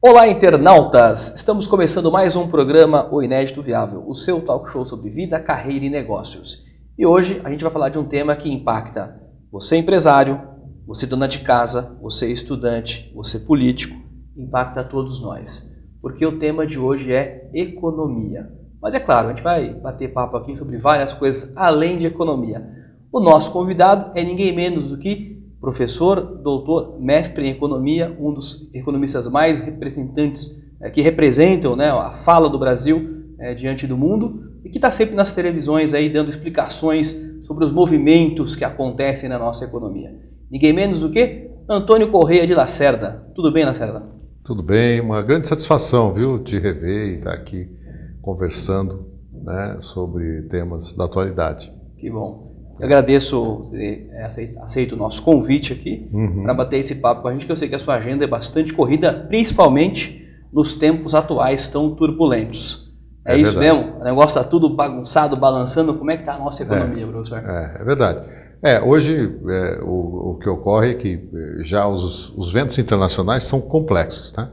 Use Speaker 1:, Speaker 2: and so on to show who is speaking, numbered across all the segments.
Speaker 1: Olá, internautas! Estamos começando mais um programa O Inédito Viável, o seu talk show sobre vida, carreira e negócios. E hoje a gente vai falar de um tema que impacta você empresário, você dona de casa, você estudante, você político, impacta todos nós. Porque o tema de hoje é economia. Mas é claro, a gente vai bater papo aqui sobre várias coisas além de economia. O nosso convidado é ninguém menos do que professor, doutor, mestre em economia, um dos economistas mais representantes, que representam, né, a fala do Brasil diante do mundo e que está sempre nas televisões aí dando explicações sobre os movimentos que acontecem na nossa economia. Ninguém menos do que Antônio Correia de Lacerda. Tudo bem, Lacerda?
Speaker 2: Tudo bem, uma grande satisfação, viu, te rever e estar aqui conversando, né, sobre temas da atualidade.
Speaker 1: Que bom. Eu agradeço você aceito o nosso convite aqui para bater esse papo com a gente, que eu sei que a sua agenda é bastante corrida, principalmente nos tempos atuais tão turbulentos. É isso
Speaker 2: verdade.
Speaker 1: mesmo? O negócio está tudo bagunçado, balançando. Como é que está a nossa economia, professor?
Speaker 2: É verdade. Hoje o que ocorre é que já os ventos internacionais são complexos, tá?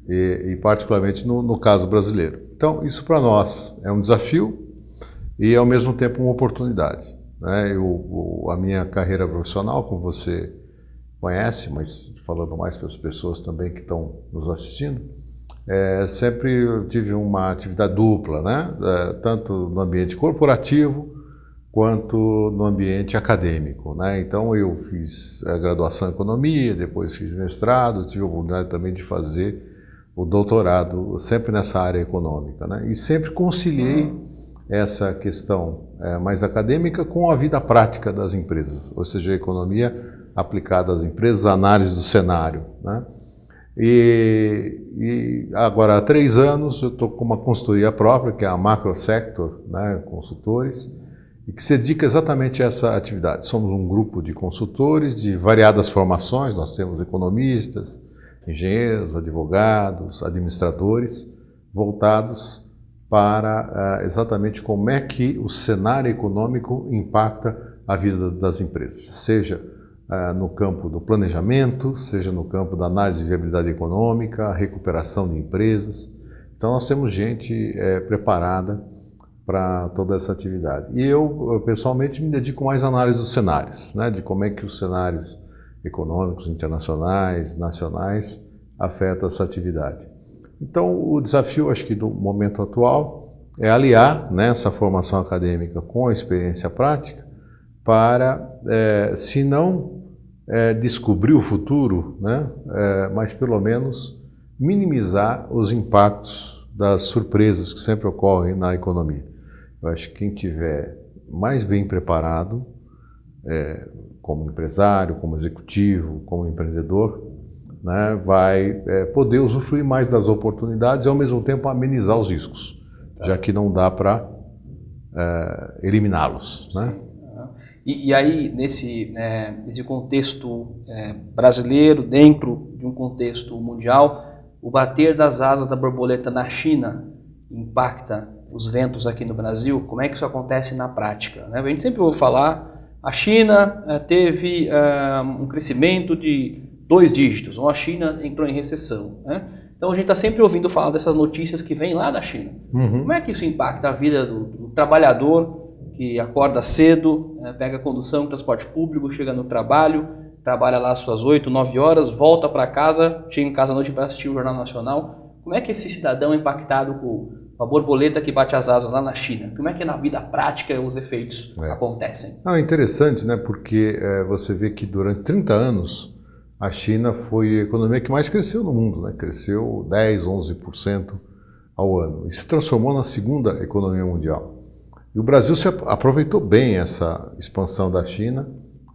Speaker 2: E particularmente no caso brasileiro. Então, isso para nós é um desafio e ao mesmo tempo uma oportunidade. A minha carreira profissional, como você conhece, mas falando mais para as pessoas também que estão nos assistindo, sempre eu tive uma atividade dupla, né? Tanto no ambiente corporativo quanto no ambiente acadêmico, né? Então eu fiz a graduação em economia, depois fiz mestrado, tive a oportunidade também de fazer o doutorado sempre nessa área econômica, né? E sempre conciliei essa questão mais acadêmica com a vida prática das empresas, ou seja, a economia aplicada às empresas, a análise do cenário, né? E agora há 3 anos eu estou com uma consultoria própria, que é a Macrosector, né, Consultores, e que se dedica exatamente a essa atividade. Somos um grupo de consultores de variadas formações, nós temos economistas, engenheiros, advogados, administradores, voltados para exatamente como é que o cenário econômico impacta a vida das empresas, seja no campo do planejamento, seja no campo da análise de viabilidade econômica, a recuperação de empresas. Então nós temos gente preparada para toda essa atividade. E eu pessoalmente me dedico mais à análise dos cenários, né, de como é que os cenários econômicos, internacionais, nacionais, afetam essa atividade. Então, o desafio, acho que do momento atual, é aliar, né, essa formação acadêmica com a experiência prática para, se não descobrir o futuro, né, mas pelo menos minimizar os impactos das surpresas que sempre ocorrem na economia. Eu acho que quem tiver mais bem preparado, como empresário, como executivo, como empreendedor, né, vai poder usufruir mais das oportunidades e ao mesmo tempo amenizar os riscos, já que não dá para eliminá-los, né?
Speaker 1: E aí, nesse contexto brasileiro, dentro de um contexto mundial, o bater das asas da borboleta na China impacta os ventos aqui no Brasil? Como é que isso acontece na prática, né? A gente sempre ouve falar, a China teve um crescimento de 2 dígitos, ou a China entrou em recessão, né? Então a gente está sempre ouvindo falar dessas notícias que vêm lá da China. Como é que isso impacta a vida do trabalhador que acorda cedo, pega a condução, transporte público, chega no trabalho, trabalha lá às suas 8, 9 horas, volta para casa, chega em casa à noite para assistir o Jornal Nacional? Como é que esse cidadão é impactado com a borboleta que bate as asas lá na China? Como é que na vida prática os efeitos acontecem?
Speaker 2: É interessante, né? Porque você vê que durante 30 anos a China foi a economia que mais cresceu no mundo, né? Cresceu 10%, 11% ao ano e se transformou na segunda economia mundial. E o Brasil se aproveitou bem essa expansão da China,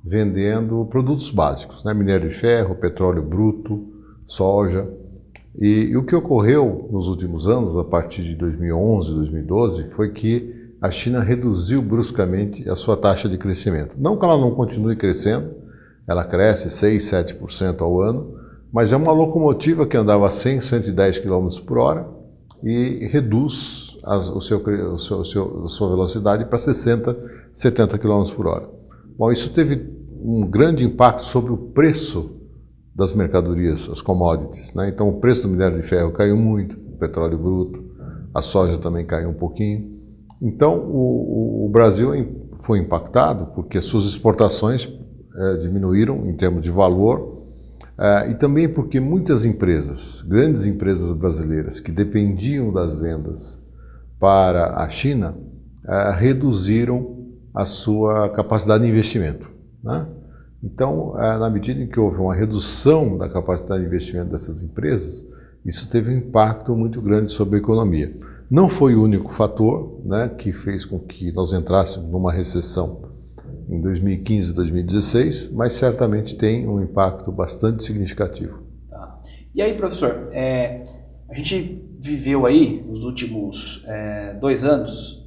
Speaker 2: vendendo produtos básicos, né? Minério de ferro, petróleo bruto, soja. E o que ocorreu nos últimos anos, a partir de 2011, 2012, foi que a China reduziu bruscamente a sua taxa de crescimento. Não que ela não continue crescendo, ela cresce 6, 7% ao ano, mas é uma locomotiva que andava a 100, 110 km por hora e reduz a sua velocidade para 60, 70 km por hora. Bom, isso teve um grande impacto sobre o preço das mercadorias, as commodities, né? Então o preço do minério de ferro caiu muito, o petróleo bruto, a soja também caiu um pouquinho. Então o Brasil foi impactado porque suas exportações diminuíram em termos de valor e também porque muitas empresas, grandes empresas brasileiras que dependiam das vendas para a China, reduziram a sua capacidade de investimento, né? Então, na medida em que houve uma redução da capacidade de investimento dessas empresas, isso teve um impacto muito grande sobre a economia. Não foi o único fator, né, que fez com que nós entrássemos numa recessão em 2015 e 2016, mas certamente tem um impacto bastante significativo.
Speaker 1: Tá. E aí, professor, a gente viveu aí nos últimos 2 anos,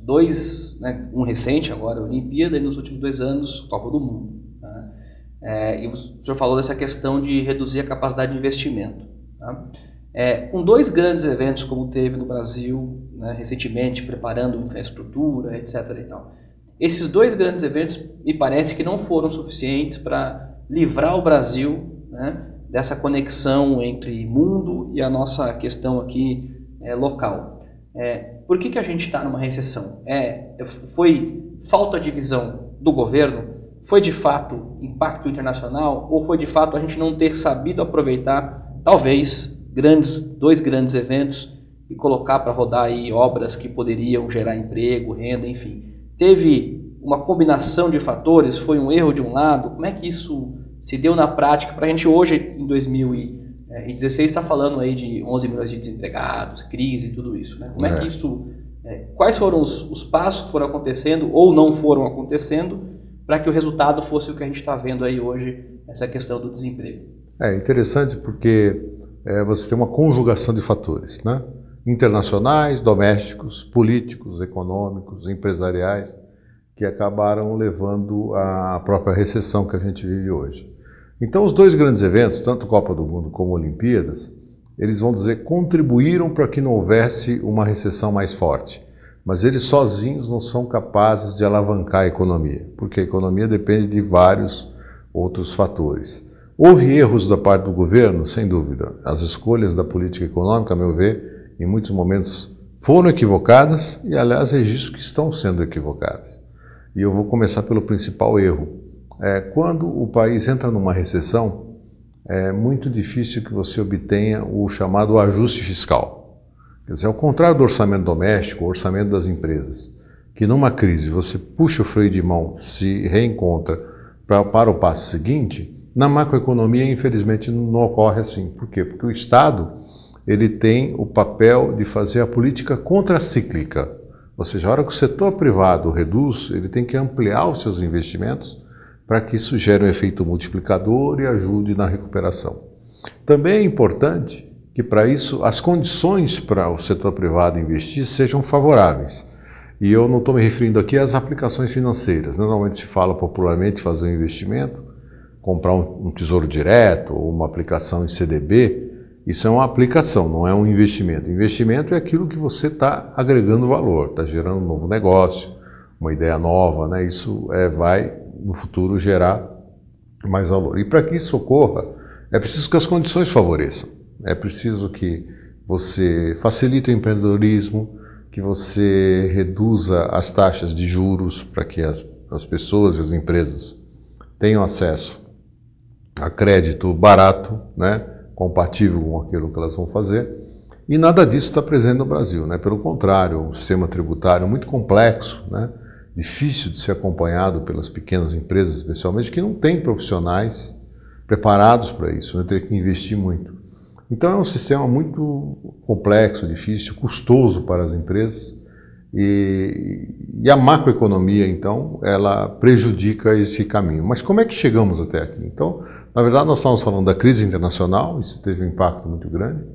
Speaker 1: né, um recente agora, a Olimpíada, e nos últimos 2 anos, Copa do Mundo. Né? E o senhor falou dessa questão de reduzir a capacidade de investimento. Tá? Com 2 grandes eventos como teve no Brasil, né, recentemente, preparando infraestrutura, etc. e tal. Esses 2 grandes eventos me parece que não foram suficientes para livrar o Brasil, né, dessa conexão entre mundo e a nossa questão aqui local. Por que a gente está numa recessão? Foi falta de visão do governo? Foi de fato impacto internacional? Ou foi de fato a gente não ter sabido aproveitar, talvez, 2 grandes eventos e colocar para rodar aí obras que poderiam gerar emprego, renda, enfim? Teve uma combinação de fatores? Foi um erro de um lado? Como é que isso se deu na prática para a gente hoje, em 2016, está falando aí de 11 milhões de desempregados, crise e tudo isso, né? Como é que isso... quais foram os passos que foram acontecendo ou não foram acontecendo para que o resultado fosse o que a gente está vendo aí hoje, essa questão do desemprego?
Speaker 2: É interessante porque você tem uma conjugação de fatores, né? Internacionais, domésticos, políticos, econômicos, empresariais, que acabaram levando à própria recessão que a gente vive hoje. Então, os 2 grandes eventos, tanto Copa do Mundo como Olimpíadas, eles vão dizer contribuíram para que não houvesse uma recessão mais forte. Mas eles sozinhos não são capazes de alavancar a economia, porque a economia depende de vários outros fatores. Houve erros da parte do governo, sem dúvida. As escolhas da política econômica, a meu ver, em muitos momentos foram equivocadas e, aliás, registro que estão sendo equivocadas. E eu vou começar pelo principal erro. Quando o país entra numa recessão, é muito difícil que você obtenha o chamado ajuste fiscal. Quer dizer, ao contrário do orçamento doméstico, o orçamento das empresas, que numa crise você puxa o freio de mão, se reencontra para o passo seguinte, na macroeconomia, infelizmente, não ocorre assim. Por quê? Porque o Estado ele tem o papel de fazer a política contracíclica. Ou seja, a hora que o setor privado reduz, ele tem que ampliar os seus investimentos para que isso gere um efeito multiplicador e ajude na recuperação. Também é importante que, para isso, as condições para o setor privado investir sejam favoráveis. E eu não estou me referindo aqui às aplicações financeiras. Normalmente se fala popularmente fazer um investimento, comprar um tesouro direto ou uma aplicação em CDB. Isso é uma aplicação, não é um investimento. Investimento é aquilo que você está agregando valor, está gerando um novo negócio, uma ideia nova, né? Isso vai, no futuro, gerar mais valor. E para que isso ocorra, é preciso que as condições favoreçam. É preciso que você facilite o empreendedorismo, que você reduza as taxas de juros para que as pessoas e as empresas tenham acesso a crédito barato, né? Compatível com aquilo que elas vão fazer, e nada disso está presente no Brasil, né? Pelo contrário, um sistema tributário muito complexo, né? Difícil de ser acompanhado pelas pequenas empresas, especialmente, que não têm profissionais preparados para isso, né? Ter que investir muito. Então é um sistema muito complexo, difícil, custoso para as empresas, e a macroeconomia, então, ela prejudica esse caminho. Mas como é que chegamos até aqui? Então, na verdade, nós estamos falando da crise internacional, isso teve um impacto muito grande.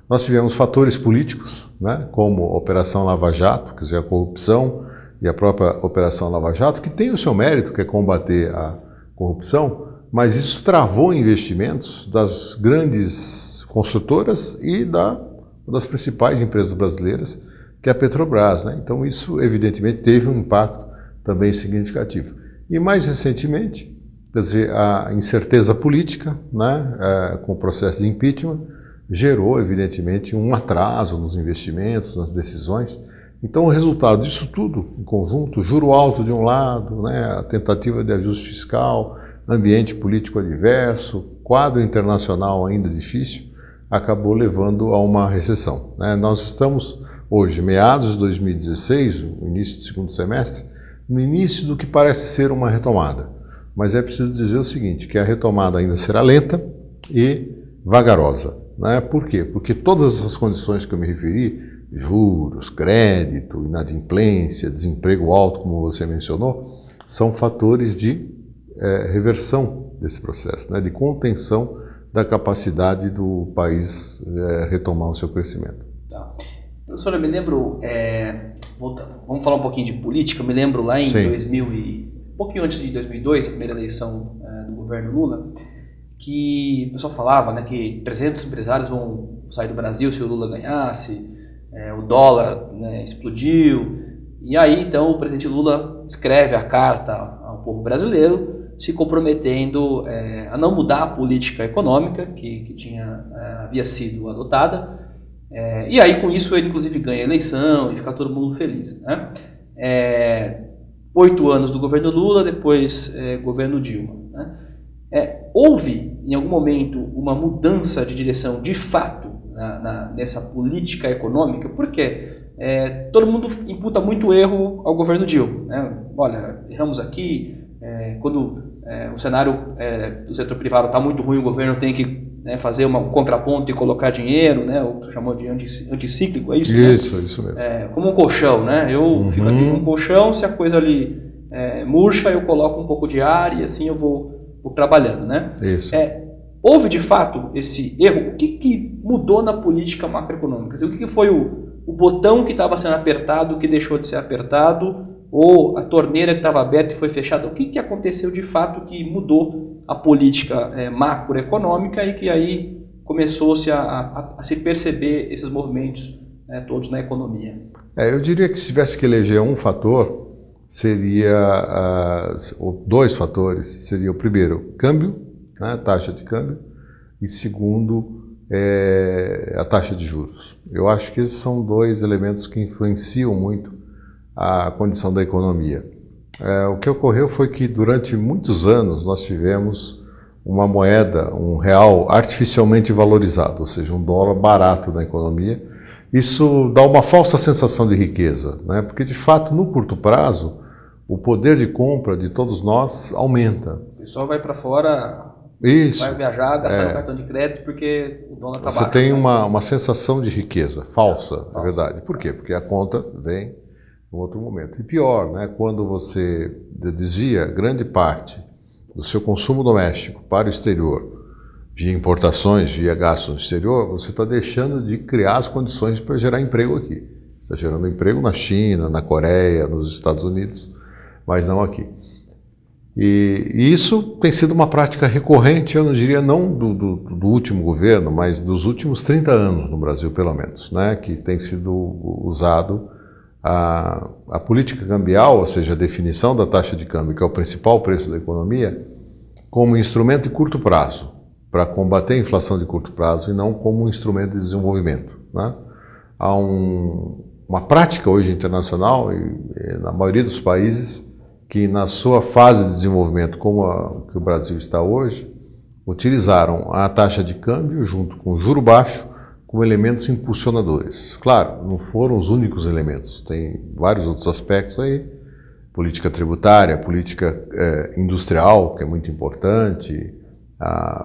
Speaker 2: Nós tivemos fatores políticos, né, como a Operação Lava Jato, quer dizer, a corrupção e a própria Operação Lava Jato, que tem o seu mérito, que é combater a corrupção, mas isso travou investimentos das grandes construtoras e das principais empresas brasileiras, que é a Petrobras, né? Então isso evidentemente teve um impacto também significativo. E mais recentemente, Quer dizer, a incerteza política, né, com o processo de impeachment, gerou, evidentemente, um atraso nos investimentos, nas decisões. Então, o resultado disso tudo, em conjunto, juro alto de um lado, né, a tentativa de ajuste fiscal, ambiente político adverso, quadro internacional ainda difícil, acabou levando a uma recessão, né? Nós estamos hoje, meados de 2016, o início do segundo semestre, no início do que parece ser uma retomada. Mas é preciso dizer o seguinte, que a retomada ainda será lenta e vagarosa, né? Por quê? Porque todas essas condições que eu me referi, juros, crédito, inadimplência, desemprego alto, como você mencionou, são fatores de reversão desse processo, né? De contenção da capacidade do país retomar o seu crescimento.
Speaker 1: Tá. Professor, eu me lembro, vamos falar um pouquinho de política, eu me lembro lá em 2000 um pouquinho antes de 2002, a primeira eleição do governo Lula, que o pessoal falava, né, que 300 empresários vão sair do Brasil se o Lula ganhasse, o dólar, né, explodiu, e aí então o presidente Lula escreve a carta ao povo brasileiro se comprometendo a não mudar a política econômica que havia sido adotada, e aí com isso ele inclusive ganha a eleição e fica todo mundo feliz, né? 8 anos do governo Lula, depois governo Dilma, né? Houve em algum momento uma mudança de direção de fato nessa política econômica, porque todo mundo imputa muito erro ao governo Dilma, né? Olha, erramos aqui, quando o cenário do setor privado está muito ruim, o governo tem que fazer um contraponto e colocar dinheiro, né? O que chamou de anticíclico, é isso?
Speaker 2: Isso mesmo.
Speaker 1: Como um colchão, né? Eu fico aqui com um colchão, se a coisa ali murcha, eu coloco um pouco de ar e assim eu vou trabalhando, né?
Speaker 2: Isso.
Speaker 1: Houve de fato esse erro? O que mudou na política macroeconômica? O que foi o botão que estava sendo apertado que deixou de ser apertado? Ou a torneira que estava aberta e foi fechada? O que aconteceu de fato que mudou a política macroeconômica e que aí começou-se a se perceber esses movimentos todos na economia?
Speaker 2: Eu diria que se tivesse que eleger um fator, ou 2 fatores, seria o primeiro, câmbio, né, taxa de câmbio, e segundo, a taxa de juros. Eu acho que esses são 2 elementos que influenciam muito a condição da economia. O que ocorreu foi que durante muitos anos nós tivemos uma moeda, um real artificialmente valorizado, ou seja, um dólar barato na economia. Isso dá uma falsa sensação de riqueza, né? Porque de fato no curto prazo o poder de compra de todos nós aumenta.
Speaker 1: O pessoal vai para fora, vai viajar, gastar no cartão de crédito porque o dólar está baixo.
Speaker 2: Você tem uma sensação de riqueza falsa, é verdade. Por quê? Porque a conta vem em outro momento. E pior, né, quando você desvia grande parte do seu consumo doméstico para o exterior, via importações, via gastos no exterior, você está deixando de criar as condições para gerar emprego aqui. Você está gerando emprego na China, na Coreia, nos Estados Unidos, mas não aqui. E isso tem sido uma prática recorrente, eu não diria não do último governo, mas dos últimos 30 anos no Brasil, pelo menos, né, que tem sido usado a política cambial, ou seja, a definição da taxa de câmbio, que é o principal preço da economia, como instrumento de curto prazo, para combater a inflação de curto prazo e não como um instrumento de desenvolvimento, né? Há uma prática hoje internacional, e na maioria dos países, que na sua fase de desenvolvimento, como que o Brasil está hoje, utilizaram a taxa de câmbio junto com o juro baixo como elementos impulsionadores. Claro, não foram os únicos elementos, tem vários outros aspectos aí, política tributária, política industrial, que é muito importante,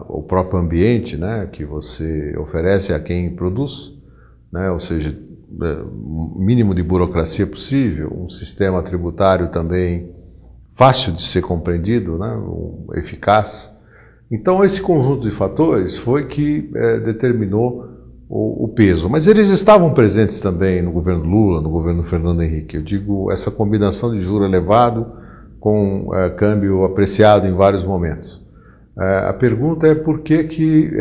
Speaker 2: o próprio ambiente, né, que você oferece a quem produz, né, ou seja, mínimo de burocracia possível, um sistema tributário também fácil de ser compreendido, né, eficaz. Então esse conjunto de fatores foi que determinou o peso, mas eles estavam presentes também no governo Lula, no governo Fernando Henrique. Eu digo essa combinação de juro elevado com câmbio apreciado em vários momentos. A pergunta é por que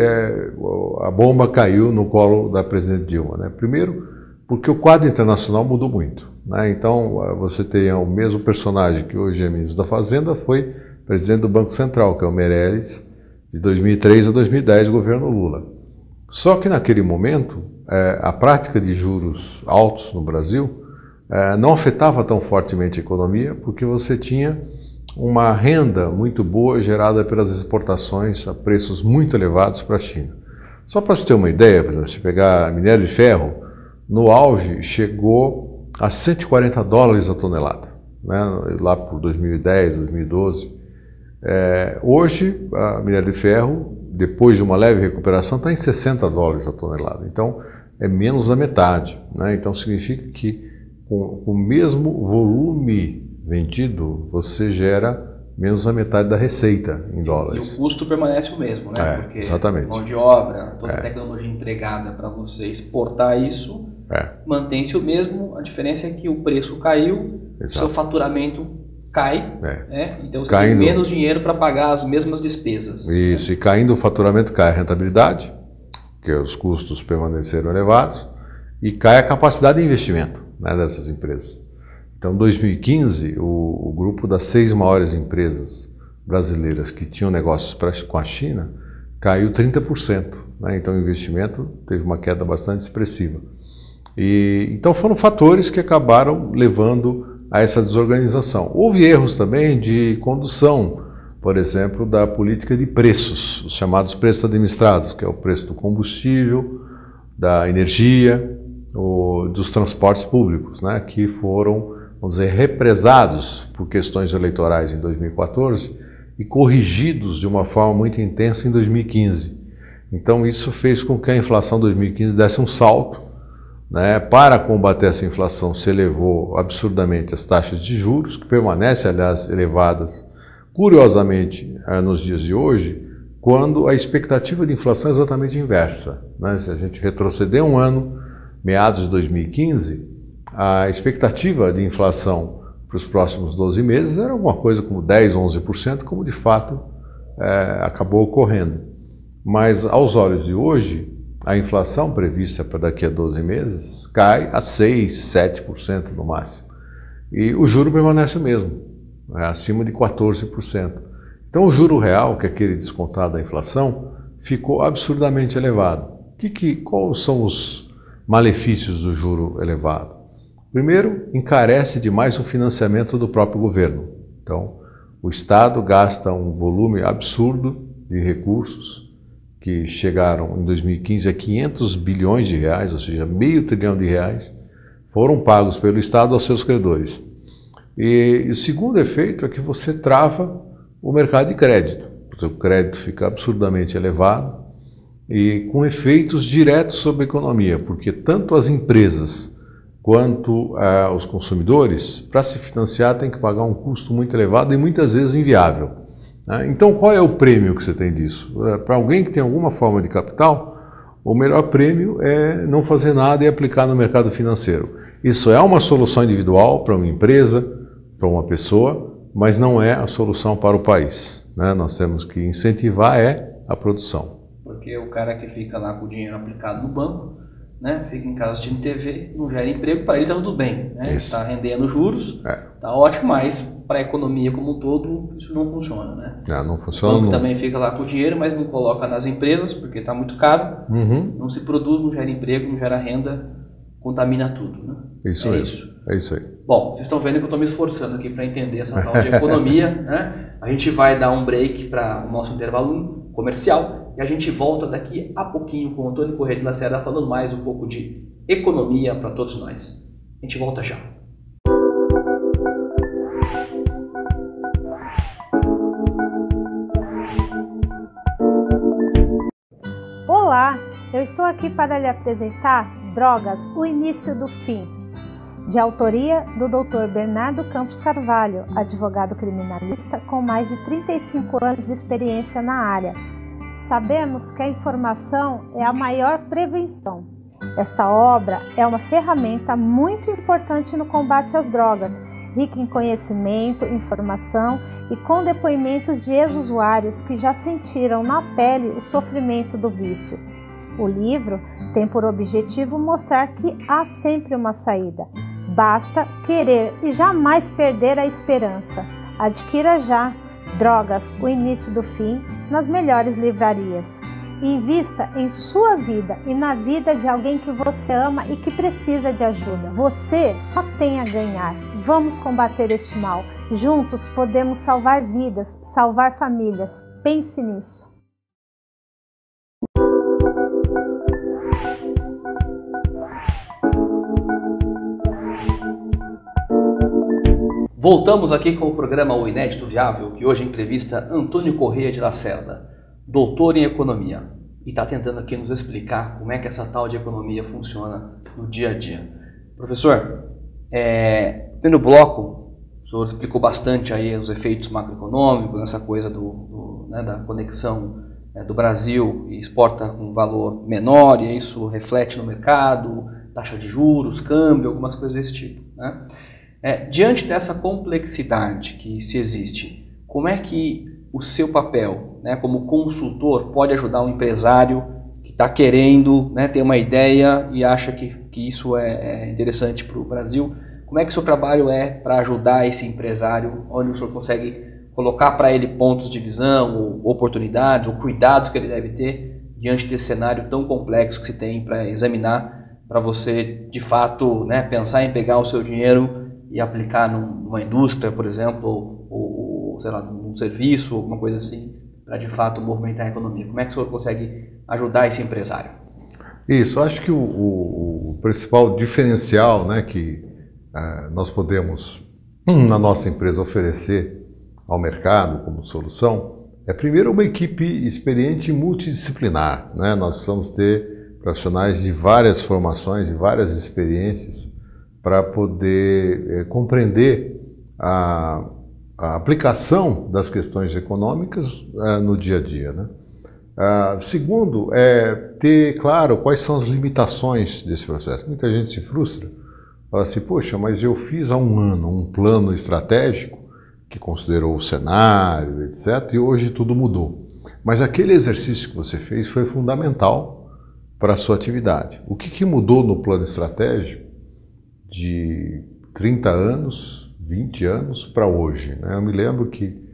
Speaker 2: a bomba caiu no colo da presidente Dilma, né? Primeiro, porque o quadro internacional mudou muito, né? Então, você tem o mesmo personagem que hoje é ministro da Fazenda, foi presidente do Banco Central, que é o Meirelles, de 2003 a 2010, governo Lula. Só que naquele momento, a prática de juros altos no Brasil não afetava tão fortemente a economia, porque você tinha uma renda muito boa gerada pelas exportações a preços muito elevados para a China. Só para você ter uma ideia, por exemplo, se pegar minério de ferro, no auge chegou a $140 a tonelada, né, lá por 2010, 2012. Hoje, a minério de ferro, depois de uma leve recuperação, está em $60 a tonelada. Então, é menos da metade, né? Então, significa que com o mesmo volume vendido, você gera menos da metade da receita em dólares.
Speaker 1: E o custo permanece o mesmo, né? Porque
Speaker 2: exatamente.
Speaker 1: Mão de obra, toda a tecnologia empregada para você exportar isso, mantém-se o mesmo. A diferença é que o preço caiu, seu faturamento cai, então você tem menos dinheiro para pagar as mesmas despesas.
Speaker 2: Isso, e caindo o faturamento, cai a rentabilidade, porque os custos permaneceram elevados, e cai a capacidade de investimento, né, dessas empresas. Então, em 2015, o grupo das 6 maiores empresas brasileiras que tinham negócios com a China caiu 30%. Né? Então, o investimento teve uma queda bastante expressiva. Então, foram fatores que acabaram levando a essa desorganização. Houve erros também de condução, por exemplo, da política de preços, os chamados preços administrados, que é o preço do combustível, da energia, dos transportes públicos, né, que foram, vamos dizer, represados por questões eleitorais em 2014 e corrigidos de uma forma muito intensa em 2015. Então isso fez com que a inflação 2015 desse um salto, né? Para combater essa inflação se elevou absurdamente as taxas de juros, que permanecem, aliás, elevadas, curiosamente, nos dias de hoje, quando a expectativa de inflação é exatamente inversa, né? Se a gente retroceder um ano, meados de 2015, a expectativa de inflação para os próximos 12 meses era alguma coisa como 10%, 11%, como de fato acabou ocorrendo. Mas aos olhos de hoje, a inflação prevista para daqui a 12 meses cai a 6%, 7% no máximo. E o juro permanece o mesmo, acima de 14%. Então o juro real, que é aquele descontado da inflação, ficou absurdamente elevado. Quais são os malefícios do juro elevado? Primeiro, encarece demais o financiamento do próprio governo. Então, o Estado gasta um volume absurdo de recursos que chegaram em 2015 a 500 bilhões de reais, ou seja, R$500 bilhão, foram pagos pelo Estado aos seus credores. E o segundo efeito é que você trava o mercado de crédito. O crédito fica absurdamente elevado e com efeitos diretos sobre a economia, porque tanto as empresas quanto os consumidores, para se financiar, tem que pagar um custo muito elevado e muitas vezes inviável. Então, qual é o prêmio que você tem disso? Para alguém que tem alguma forma de capital, o melhor prêmio é não fazer nada e aplicar no mercado financeiro. Isso é uma solução individual para uma empresa, para uma pessoa, mas não é a solução para o país. Nós temos que incentivar a produção.
Speaker 1: Porque o cara que fica lá com o dinheiro aplicado no banco, né, fica em casa assistindo TV, não gera emprego, para ele está tudo bem. Está rendendo juros, está ótimo, mas para a economia como um todo isso não funciona. Né?
Speaker 2: Não funciona.
Speaker 1: O banco também fica lá com o dinheiro, mas não coloca nas empresas, porque está muito caro, não se produz, não gera emprego, não gera renda, contamina tudo. Né?
Speaker 2: Isso mesmo. É isso aí.
Speaker 1: Bom, vocês estão vendo que eu estou me esforçando aqui para entender essa tal de economia. Né? A gente vai dar um break para o nosso intervalo comercial e a gente volta daqui a pouquinho com o Antônio Corrêa de Lacerda falando mais um pouco de economia para todos nós. A gente volta já.
Speaker 3: Olá, eu estou aqui para lhe apresentar Drogas, o Início do Fim, de autoria do Dr. Bernardo Campos Carvalho, advogado criminalista com mais de 35 anos de experiência na área. Sabemos que a informação é a maior prevenção. Esta obra é uma ferramenta muito importante no combate às drogas, rica em conhecimento, informação e com depoimentos de ex-usuários que já sentiram na pele o sofrimento do vício. O livro tem por objetivo mostrar que há sempre uma saída. Basta querer e jamais perder a esperança. Adquira já Drogas, o início do fim, nas melhores livrarias. Invista em sua vida e na vida de alguém que você ama e que precisa de ajuda. Você só tem a ganhar. Vamos combater este mal. Juntos podemos salvar vidas, salvar famílias. Pense nisso.
Speaker 1: Voltamos aqui com o programa O Inédito Viável, que hoje entrevista Antônio Correia de Lacerda, doutor em economia, e está tentando aqui nos explicar como é que essa tal de economia funciona no dia a dia. Professor, no bloco, o senhor explicou bastante aí os efeitos macroeconômicos, essa coisa da conexão do Brasil e exporta com um valor menor, e isso reflete no mercado, taxa de juros, câmbio, algumas coisas desse tipo, né? Diante dessa complexidade que se existe, como é que o seu papel, né, como consultor, pode ajudar um empresário que está querendo, né, ter uma ideia e acha que isso é interessante para o Brasil? Como é que o seu trabalho é para ajudar esse empresário, onde o senhor consegue colocar para ele pontos de visão, ou oportunidades, ou cuidados que ele deve ter diante desse cenário tão complexo que se tem para examinar, para você, de fato, né, pensar em pegar o seu dinheiro e aplicar numa indústria, por exemplo, ou sei lá, num serviço, alguma coisa assim, para de fato movimentar a economia? Como é que o senhor consegue ajudar esse empresário?
Speaker 2: Isso, acho que o principal diferencial, né, que nós podemos, na nossa empresa, oferecer ao mercado como solução, é primeiro uma equipe experiente e multidisciplinar, né? Nós precisamos ter profissionais de várias formações, de várias experiências, para poder compreender a aplicação das questões econômicas no dia a dia, né? Segundo, ter claro quais são as limitações desse processo. Muita gente se frustra, fala assim, poxa, mas eu fiz há um ano um plano estratégico que considerou o cenário, etc., e hoje tudo mudou. Mas aquele exercício que você fez foi fundamental para a sua atividade. O que mudou no plano estratégico de 30 anos, 20 anos para hoje, né? Eu me lembro que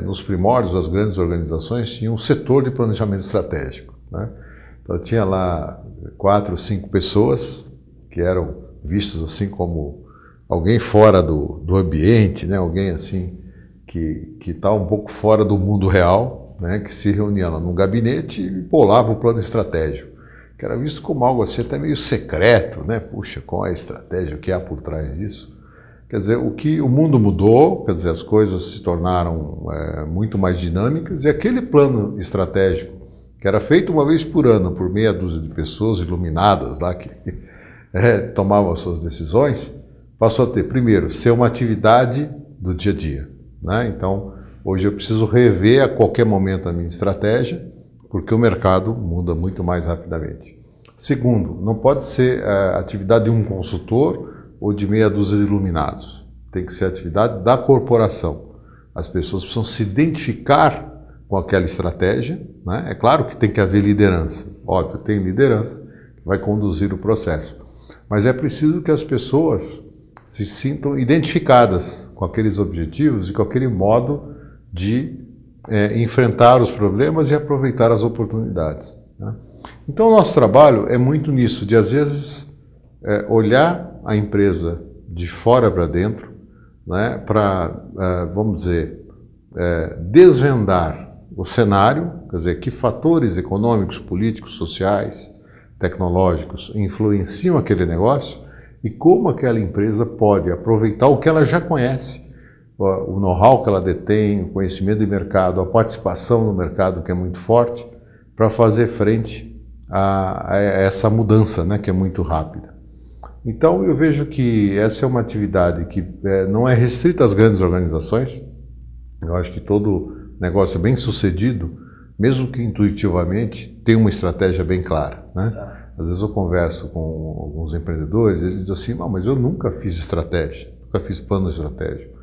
Speaker 2: nos primórdios das grandes organizações tinha um setor de planejamento estratégico, né? Então tinha lá 4 ou 5 pessoas que eram vistas assim como alguém fora do ambiente, né? Alguém assim que está um pouco fora do mundo real, né? Que se reunia lá num gabinete e bolava o plano estratégico, que era visto como algo assim até meio secreto, né? Puxa, qual é a estratégia, o que há por trás disso? Quer dizer, o mundo mudou, quer dizer, as coisas se tornaram muito mais dinâmicas, e aquele plano estratégico, que era feito uma vez por ano por meia dúzia de pessoas iluminadas lá, que tomavam as suas decisões, passou a ter, primeiro, ser uma atividade do dia a dia, né? Então, hoje eu preciso rever a qualquer momento a minha estratégia, porque o mercado muda muito mais rapidamente. Segundo, não pode ser a atividade de um consultor ou de meia dúzia de iluminados. Tem que ser a atividade da corporação. As pessoas precisam se identificar com aquela estratégia, né? É claro que tem que haver liderança. Óbvio, tem liderança que vai conduzir o processo. Mas é preciso que as pessoas se sintam identificadas com aqueles objetivos e com aquele modo de enfrentar os problemas e aproveitar as oportunidades, né? Então o nosso trabalho é muito nisso, de às vezes olhar a empresa de fora para dentro, né, para, vamos dizer, desvendar o cenário, quer dizer, que fatores econômicos, políticos, sociais, tecnológicos influenciam aquele negócio e como aquela empresa pode aproveitar o que ela já conhece, o know-how que ela detém, o conhecimento de mercado, a participação no mercado que é muito forte, para fazer frente a essa mudança, né, que é muito rápida. Então eu vejo que essa é uma atividade que não é restrita às grandes organizações. Eu acho que todo negócio bem sucedido, mesmo que intuitivamente, tem uma estratégia bem clara, né? Às vezes eu converso com alguns empreendedores, eles dizem assim, não, mas eu nunca fiz estratégia, nunca fiz plano estratégico.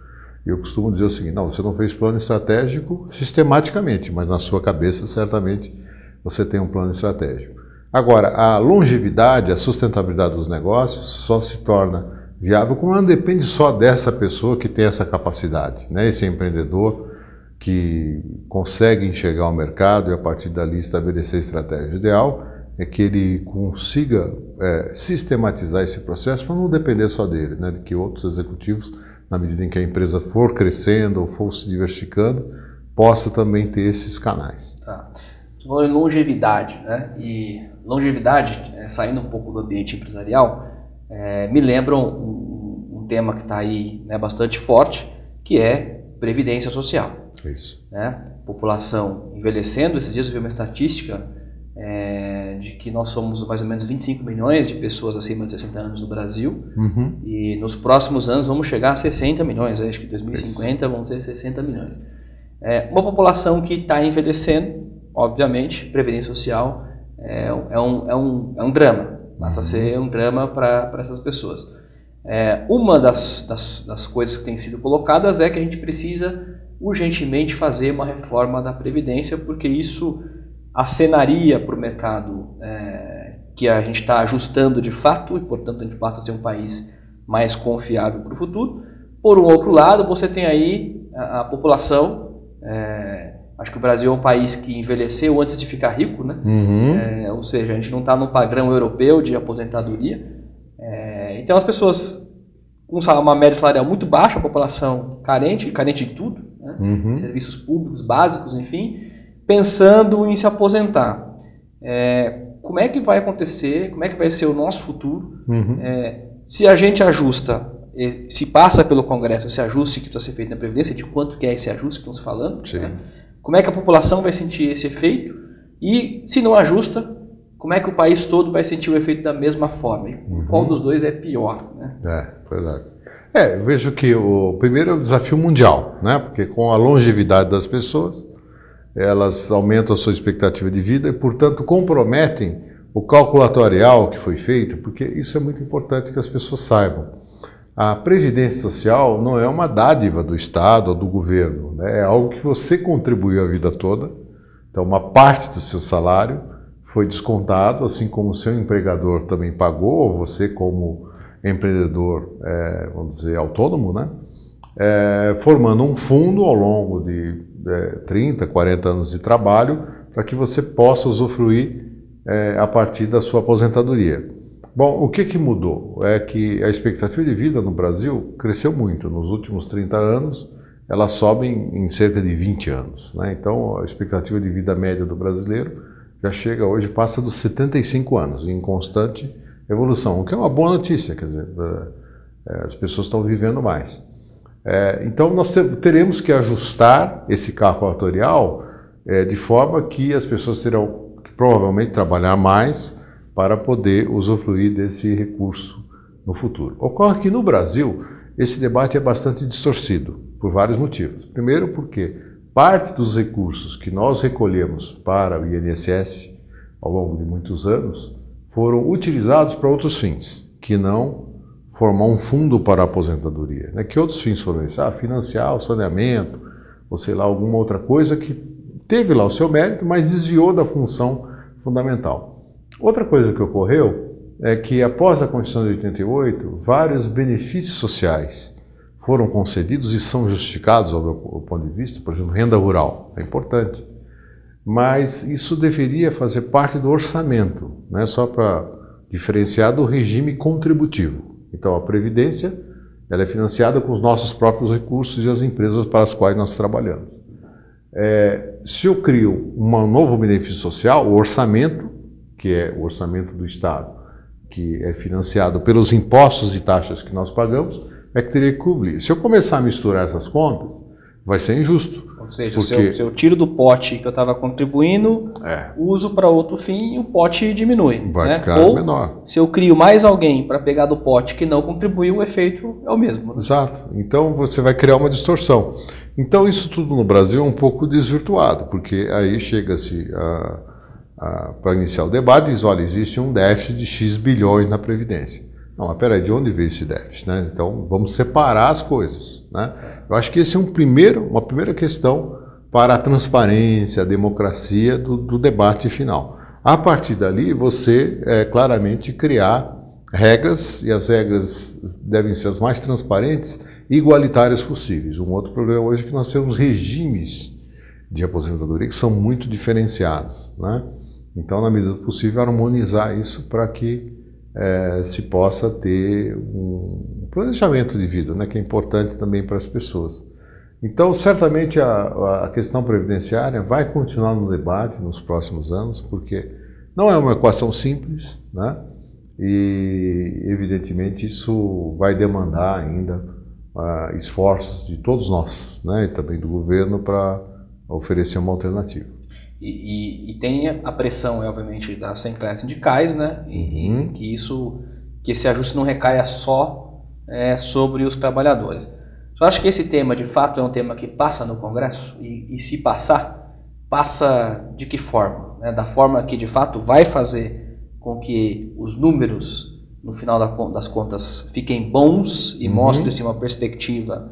Speaker 2: E eu costumo dizer o seguinte, não, você não fez plano estratégico sistematicamente, mas na sua cabeça certamente você tem um plano estratégico. Agora, a longevidade, a sustentabilidade dos negócios só se torna viável quando não depende só dessa pessoa que tem essa capacidade, né? Esse empreendedor que consegue enxergar o mercado e a partir dali estabelecer a estratégia ideal, é que ele consiga sistematizar esse processo para não depender só dele, né, de que outros executivos, na medida em que a empresa for crescendo ou for se diversificando, possa também ter esses canais.
Speaker 1: Tá. Você falou em longevidade, né? E longevidade, saindo um pouco do ambiente empresarial, me lembra um tema que está aí, né, bastante forte, que é previdência social.
Speaker 2: Isso.
Speaker 1: Né? População envelhecendo. Esses dias eu vi uma estatística de que nós somos mais ou menos 25 milhões de pessoas acima de 60 anos no Brasil, e nos próximos anos vamos chegar a 60 milhões, acho que em 2050 vão ser 60 milhões. Uma população que está envelhecendo, obviamente, previdência social é um drama, passa a ser um drama para essas pessoas. Uma das coisas que tem sido colocadas é que a gente precisa urgentemente fazer uma reforma da Previdência, porque isso acenaria para o mercado que a gente está ajustando de fato, e portanto a gente passa a ser um país mais confiável para o futuro. Por um outro lado, você tem aí a população, acho que o Brasil é um país que envelheceu antes de ficar rico, né? Ou seja, a gente não está no padrão europeu de aposentadoria. Então as pessoas com uma média salarial muito baixa, a população carente de tudo, né? Serviços públicos básicos, enfim, pensando em se aposentar. Como é que vai acontecer, como é que vai ser o nosso futuro, se a gente ajusta, se passa pelo Congresso esse ajuste que precisa ser feito na Previdência, de quanto que é esse ajuste que estamos falando, né? Como é que a população vai sentir esse efeito, e se não ajusta, como é que o país todo vai sentir o efeito da mesma forma? E qual dos dois é pior? Né?
Speaker 2: Verdade. Eu vejo que o primeiro é o desafio mundial, né? Porque com a longevidade das pessoas, elas aumentam a sua expectativa de vida e, portanto, comprometem o cálculo atuarial que foi feito, porque isso é muito importante que as pessoas saibam. A Previdência Social não é uma dádiva do Estado ou do governo, né? É algo que você contribuiu a vida toda. Então, uma parte do seu salário foi descontado, assim como o seu empregador também pagou, ou você como empreendedor, vamos dizer, autônomo, né? Formando um fundo ao longo de 30, 40 anos de trabalho para que você possa usufruir a partir da sua aposentadoria. Bom, o que mudou? É que a expectativa de vida no Brasil cresceu muito. Nos últimos 30 anos, ela sobe em cerca de 20 anos, né? Então, a expectativa de vida média do brasileiro já chega hoje, passa dos 75 anos, em constante evolução, o que é uma boa notícia, quer dizer, as pessoas estão vivendo mais. Então, nós teremos que ajustar esse cálculo atuarial de forma que as pessoas terão que provavelmente trabalhar mais para poder usufruir desse recurso no futuro. Ocorre que no Brasil, esse debate é bastante distorcido, por vários motivos. Primeiro porque parte dos recursos que nós recolhemos para o INSS ao longo de muitos anos foram utilizados para outros fins, que não formar um fundo para a aposentadoria. Né? Que outros fins foram esses? Financiar o saneamento, ou sei lá, alguma outra coisa que teve lá o seu mérito, mas desviou da função fundamental. Outra coisa que ocorreu é que após a Constituição de 88, vários benefícios sociais foram concedidos e são justificados, ao meu ponto de vista, por exemplo, renda rural, é importante. Mas isso deveria fazer parte do orçamento, né? Só para diferenciar do regime contributivo. Então, a Previdência ela é financiada com os nossos próprios recursos e as empresas para as quais nós trabalhamos. Se eu crio um novo benefício social, o orçamento, que é o orçamento do Estado, que é financiado pelos impostos e taxas que nós pagamos, é que teria que cobrir. Se eu começar a misturar essas contas, vai ser injusto.
Speaker 1: Ou seja, se eu tiro do pote que eu estava contribuindo, uso para outro fim e o pote diminui.
Speaker 2: Vai ficar menor.
Speaker 1: Se eu crio mais alguém para pegar do pote que não contribuiu, o efeito é o mesmo. Né?
Speaker 2: Exato. Então você vai criar uma distorção. Então isso tudo no Brasil é um pouco desvirtuado, porque aí chega-se para iniciar o debate e diz, olha, existe um déficit de X bilhões na Previdência. Não, mas peraí, de onde veio esse déficit? Né? Então, vamos separar as coisas. Né? Eu acho que esse é uma primeira questão para a transparência, a democracia do debate final. A partir dali, você claramente criar regras, e as regras devem ser as mais transparentes e igualitárias possíveis. Um outro problema hoje é que nós temos regimes de aposentadoria que são muito diferenciados, né? Então, na medida do possível, harmonizar isso para que se possa ter um planejamento de vida, né, que é importante também para as pessoas. Então, certamente a questão previdenciária vai continuar no debate nos próximos anos, porque não é uma equação simples, né? E, evidentemente, isso vai demandar ainda esforços de todos nós, né, e também do governo para oferecer uma alternativa.
Speaker 1: E tem a pressão, obviamente, das centrais sindicais, né, e que esse ajuste não recaia só sobre os trabalhadores. Você acha que esse tema, de fato, é um tema que passa no Congresso? E se passar, passa de que forma? Né? Da forma que, de fato, vai fazer com que os números, no final das contas, fiquem bons e mostrem uma perspectiva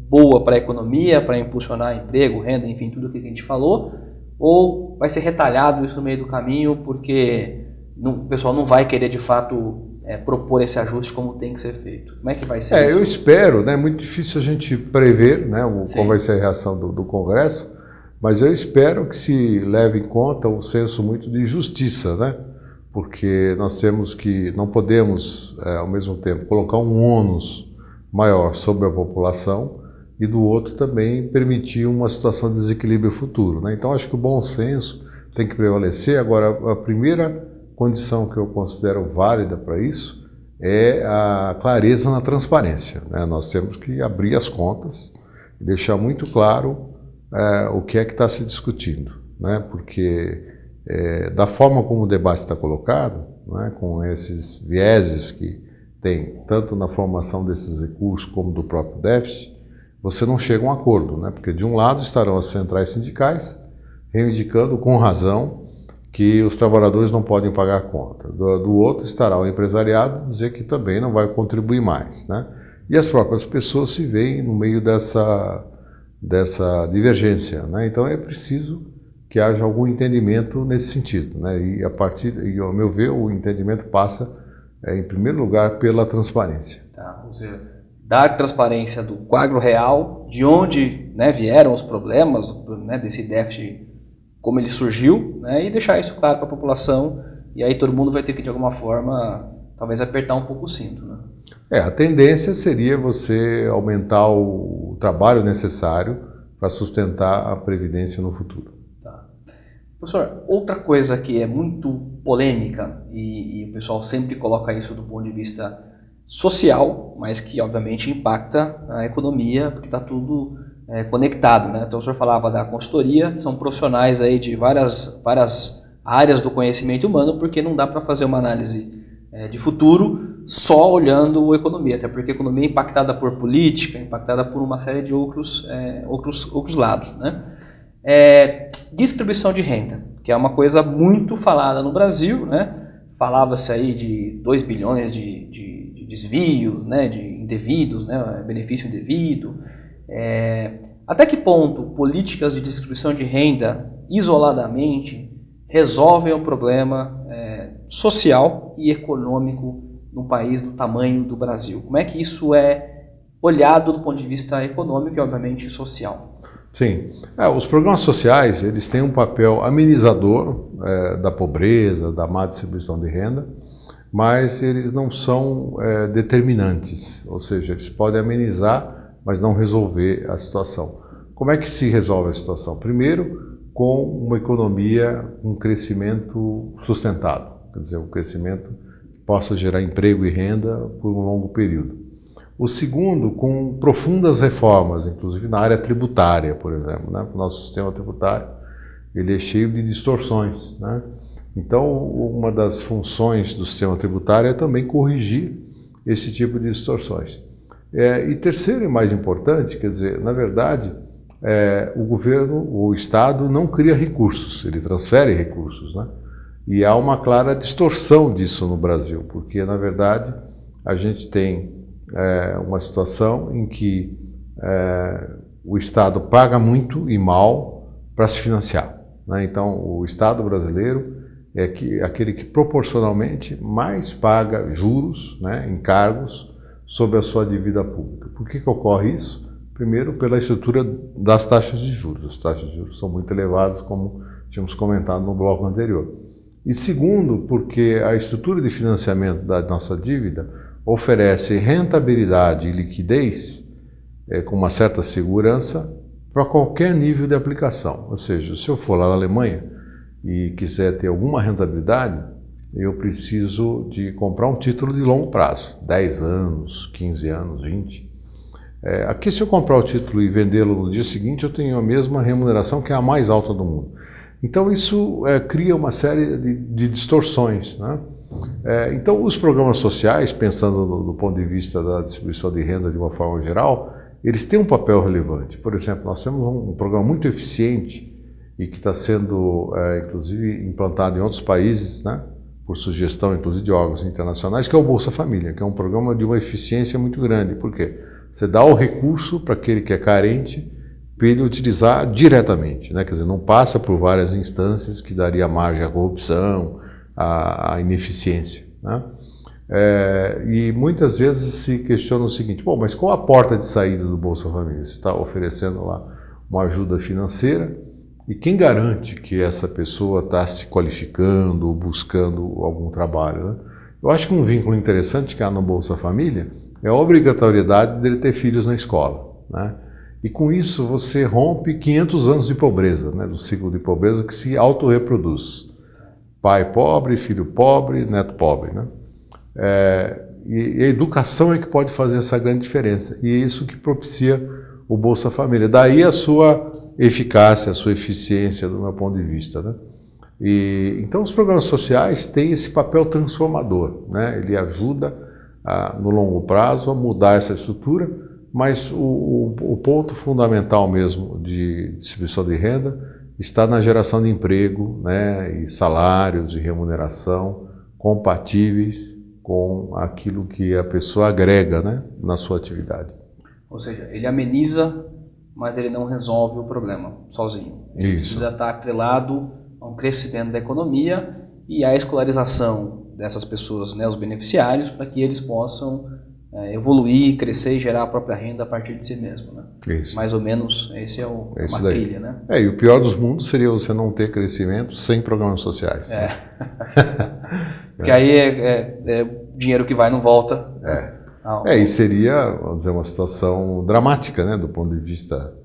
Speaker 1: boa para a economia, para impulsionar emprego, renda, enfim, tudo o que a gente falou? Ou vai ser retalhado isso no meio do caminho porque o pessoal não vai querer, de fato, propor esse ajuste como tem que ser feito? Como é que vai ser isso?
Speaker 2: Eu espero, né? É muito difícil a gente prever, né, qual vai ser a reação do Congresso, mas eu espero que se leve em conta um senso muito de justiça, né? Porque nós não podemos, ao mesmo tempo, colocar um ônus maior sobre a população e do outro também permitir uma situação de desequilíbrio futuro, né? Então acho que o bom senso tem que prevalecer. Agora, a primeira condição que eu considero válida para isso é a clareza na transparência, né? Nós temos que abrir as contas e deixar muito claro o que é que está se discutindo, né? Porque da forma como o debate está colocado, né, com esses vieses que tem tanto na formação desses recursos como do próprio déficit, você não chega a um acordo, né? Porque de um lado estarão as centrais sindicais reivindicando com razão que os trabalhadores não podem pagar a conta. Do outro estará o empresariado dizer que também não vai contribuir mais, né? E as próprias pessoas se veem no meio dessa divergência, né? Então é preciso que haja algum entendimento nesse sentido, né? E ao meu ver, o entendimento passa, em primeiro lugar, pela transparência.
Speaker 1: Tá, ou seja, dar transparência do quadro real, de onde, né, vieram os problemas, né, desse déficit, como ele surgiu, né, e deixar isso claro para a população, e aí todo mundo vai ter que, de alguma forma, talvez apertar um pouco o cinto, né?
Speaker 2: A tendência seria você aumentar o trabalho necessário para sustentar a Previdência no futuro.
Speaker 1: Tá. Professor, outra coisa que é muito polêmica, e o pessoal sempre coloca isso do ponto de vista social, mas que obviamente impacta a economia, porque está tudo conectado, né? Então o senhor falava da consultoria, são profissionais aí de várias áreas do conhecimento humano, porque não dá para fazer uma análise de futuro só olhando a economia, até porque a economia é impactada por política, impactada por uma série de outros lados, né? Distribuição de renda, que é uma coisa muito falada no Brasil, né? Falava-se aí de 2 bilhões de desvios, né? De indevidos, né? Benefício indevido. Até que ponto políticas de distribuição de renda isoladamente resolvem o problema social e econômico no país do tamanho do Brasil? Como é que isso é olhado do ponto de vista econômico e, obviamente, social?
Speaker 2: Sim. Os programas sociais, eles têm um papel amenizador da pobreza, da má distribuição de renda, mas eles não são determinantes, ou seja, eles podem amenizar, mas não resolver a situação. Como é que se resolve a situação? Primeiro, com uma economia com crescimento sustentado, quer dizer, um crescimento que possa gerar emprego e renda por um longo período. O segundo, com profundas reformas, inclusive na área tributária, por exemplo, né? O nosso sistema tributário ele é cheio de distorções, né? Então, uma das funções do sistema tributário é também corrigir esse tipo de distorções. E terceiro e mais importante, quer dizer, na verdade, o governo, o Estado não cria recursos, ele transfere recursos, né? E há uma clara distorção disso no Brasil, porque, na verdade, a gente tem uma situação em que o Estado paga muito e mal para se financiar, né? Então, o Estado brasileiro é aquele que proporcionalmente mais paga juros, né, encargos sobre a sua dívida pública. Por que ocorre isso? Primeiro, pela estrutura das taxas de juros. As taxas de juros são muito elevadas, como tínhamos comentado no bloco anterior. E segundo, porque a estrutura de financiamento da nossa dívida oferece rentabilidade e liquidez com uma certa segurança para qualquer nível de aplicação. Ou seja, se eu for lá na Alemanha e quiser ter alguma rentabilidade, eu preciso de comprar um título de longo prazo, 10 anos, 15 anos, 20. Aqui, se eu comprar o título e vendê-lo no dia seguinte, eu tenho a mesma remuneração, que é a mais alta do mundo. Então, isso cria uma série de distorções, né? Então, os programas sociais, pensando do ponto de vista da distribuição de renda de uma forma geral, eles têm um papel relevante. Por exemplo, nós temos um programa muito eficiente e que está sendo, inclusive, implantado em outros países, né, por sugestão, inclusive, de órgãos internacionais, que é o Bolsa Família, que é um programa de uma eficiência muito grande. Por quê? Você dá o recurso para aquele que é carente, para ele utilizar diretamente, né? Quer dizer, não passa por várias instâncias que daria margem à corrupção, à ineficiência, né? E muitas vezes se questiona o seguinte: bom, mas qual a porta de saída do Bolsa Família? Você está oferecendo lá uma ajuda financeira, e quem garante que essa pessoa está se qualificando ou buscando algum trabalho, né? Eu acho que um vínculo interessante que há no Bolsa Família é a obrigatoriedade dele ter filhos na escola, né? E com isso você rompe 500 anos de pobreza, né? Do ciclo de pobreza que se autorreproduz. Pai pobre, filho pobre, neto pobre, né? E a educação é que pode fazer essa grande diferença. E é isso que propicia o Bolsa Família. Daí a sua eficácia, a sua eficiência, do meu ponto de vista, né? Então os programas sociais têm esse papel transformador, né? Ele ajuda no longo prazo a mudar essa estrutura, mas o ponto fundamental mesmo de distribuição de renda está na geração de emprego, né? E salários e remuneração compatíveis com aquilo que a pessoa agrega, né, na sua atividade.
Speaker 1: Ou seja, ele ameniza, mas ele não resolve o problema sozinho. Ele precisa estar atrelado a um crescimento da economia e à escolarização dessas pessoas, né, os beneficiários, para que eles possam evoluir, crescer e gerar a própria renda a partir de si mesmo, né? Isso. Mais ou menos, esse é uma trilha, né?
Speaker 2: E o pior dos mundos seria você não ter crescimento sem programas sociais.
Speaker 1: Porque aí é dinheiro que vai e não volta.
Speaker 2: E seria, vamos dizer, uma situação dramática, né, do ponto de vista...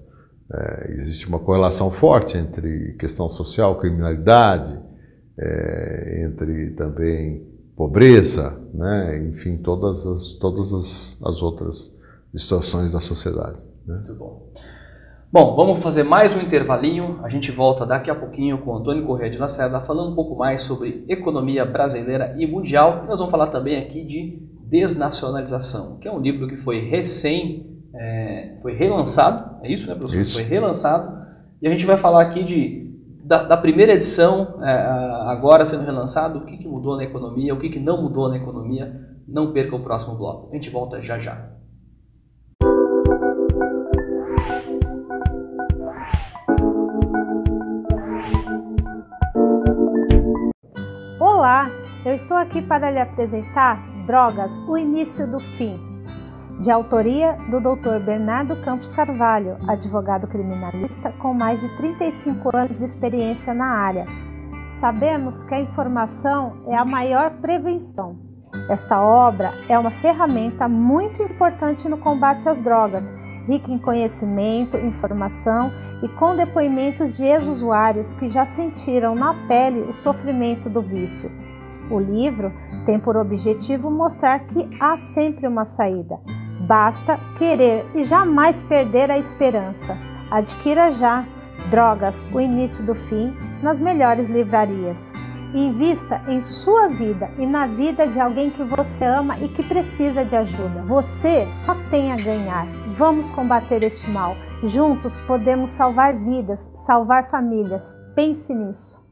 Speaker 2: existe uma correlação forte entre questão social, criminalidade, entre também pobreza, né, enfim, todas as outras distorções da sociedade, né?
Speaker 1: Muito bom. Bom, vamos fazer mais um intervalinho. A gente volta daqui a pouquinho com o Antônio Corrêa de Lacerda, falando um pouco mais sobre economia brasileira e mundial. E nós vamos falar também aqui de Desnacionalização, que é um livro que foi foi relançado, é isso, né, professor? Isso. Foi relançado, e a gente vai falar aqui da primeira edição, agora sendo relançado, o que mudou na economia, o que não mudou na economia. Não perca o próximo bloco. A gente volta já já.
Speaker 3: Olá, eu estou aqui para lhe apresentar Drogas, o Início do Fim, de autoria do Dr. Bernardo Campos Carvalho, advogado criminalista com mais de 35 anos de experiência na área. Sabemos que a informação é a maior prevenção. Esta obra é uma ferramenta muito importante no combate às drogas, rica em conhecimento, informação e com depoimentos de ex-usuários que já sentiram na pele o sofrimento do vício. O livro tem por objetivo mostrar que há sempre uma saída. Basta querer e jamais perder a esperança. Adquira já Drogas, o Início do Fim, nas melhores livrarias. Invista em sua vida e na vida de alguém que você ama e que precisa de ajuda. Você só tem a ganhar. Vamos combater este mal. Juntos podemos salvar vidas, salvar famílias. Pense nisso.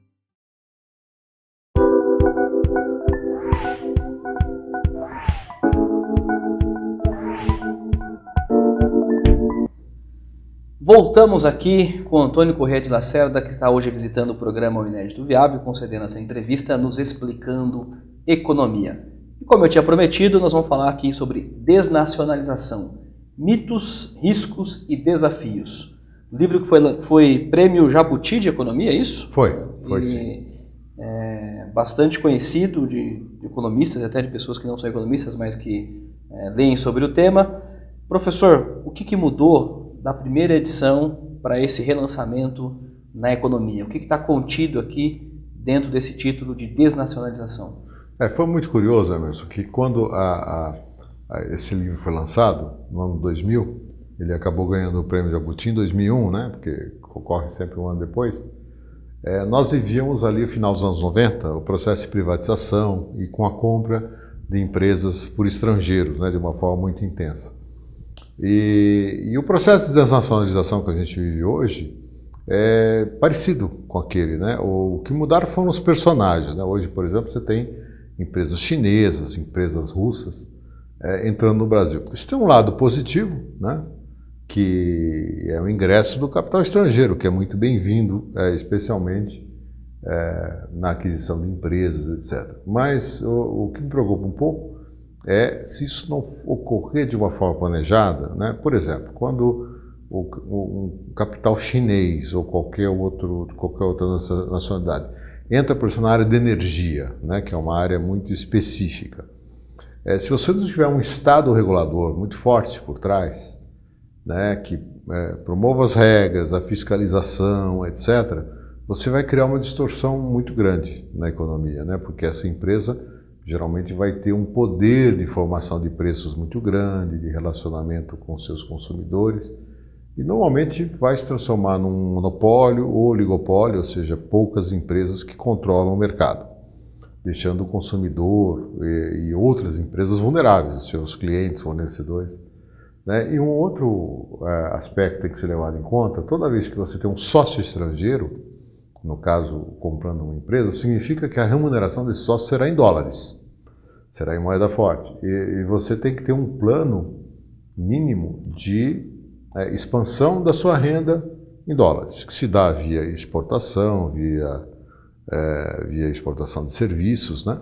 Speaker 1: Voltamos aqui com o Antônio Corrêa de Lacerda, que está hoje visitando o programa O Inédito Viável, concedendo essa entrevista, nos explicando economia. E como eu tinha prometido, nós vamos falar aqui sobre desnacionalização, mitos, riscos e desafios. O livro que foi prêmio Jabuti de Economia, é isso?
Speaker 2: Foi sim.
Speaker 1: É bastante conhecido de economistas, até de pessoas que não são economistas, mas que leem sobre o tema. Professor, o que mudou da primeira edição para esse relançamento na economia? O que está contido aqui dentro desse título de desnacionalização?
Speaker 2: Foi muito curioso, Emerson, que quando esse livro foi lançado, no ano 2000, ele acabou ganhando o prêmio Jabuti em 2001, né, porque ocorre sempre um ano depois, nós vivíamos ali, no final dos anos 90, o processo de privatização e com a compra de empresas por estrangeiros, né, de uma forma muito intensa. E o processo de desnacionalização que a gente vive hoje é parecido com aquele, né? O que mudaram foram os personagens, né? Hoje, por exemplo, você tem empresas chinesas, empresas russas entrando no Brasil. Isso tem um lado positivo, né? Que é o ingresso do capital estrangeiro, que é muito bem-vindo, especialmente na aquisição de empresas, etc. Mas o que me preocupa um pouco se isso não ocorrer de uma forma planejada, né? Por exemplo, quando um capital chinês ou qualquer outra nacionalidade entra por exemplo, na área de energia, né? Que é uma área muito específica. Se você não tiver um Estado regulador muito forte por trás, né? Que promova as regras, a fiscalização, etc., você vai criar uma distorção muito grande na economia, né? Porque essa empresa geralmente vai ter um poder de formação de preços muito grande, de relacionamento com seus consumidores, e normalmente vai se transformar num monopólio ou oligopólio, ou seja, poucas empresas que controlam o mercado, deixando o consumidor e outras empresas vulneráveis, os seus clientes, fornecedores, né? E um outro aspecto que tem que ser levado em conta, toda vez que você tem um sócio estrangeiro, no caso, comprando uma empresa, significa que a remuneração desse sócio será em dólares, será em moeda forte. E você tem que ter um plano mínimo de expansão da sua renda em dólares, que se dá via exportação, via exportação de serviços, né?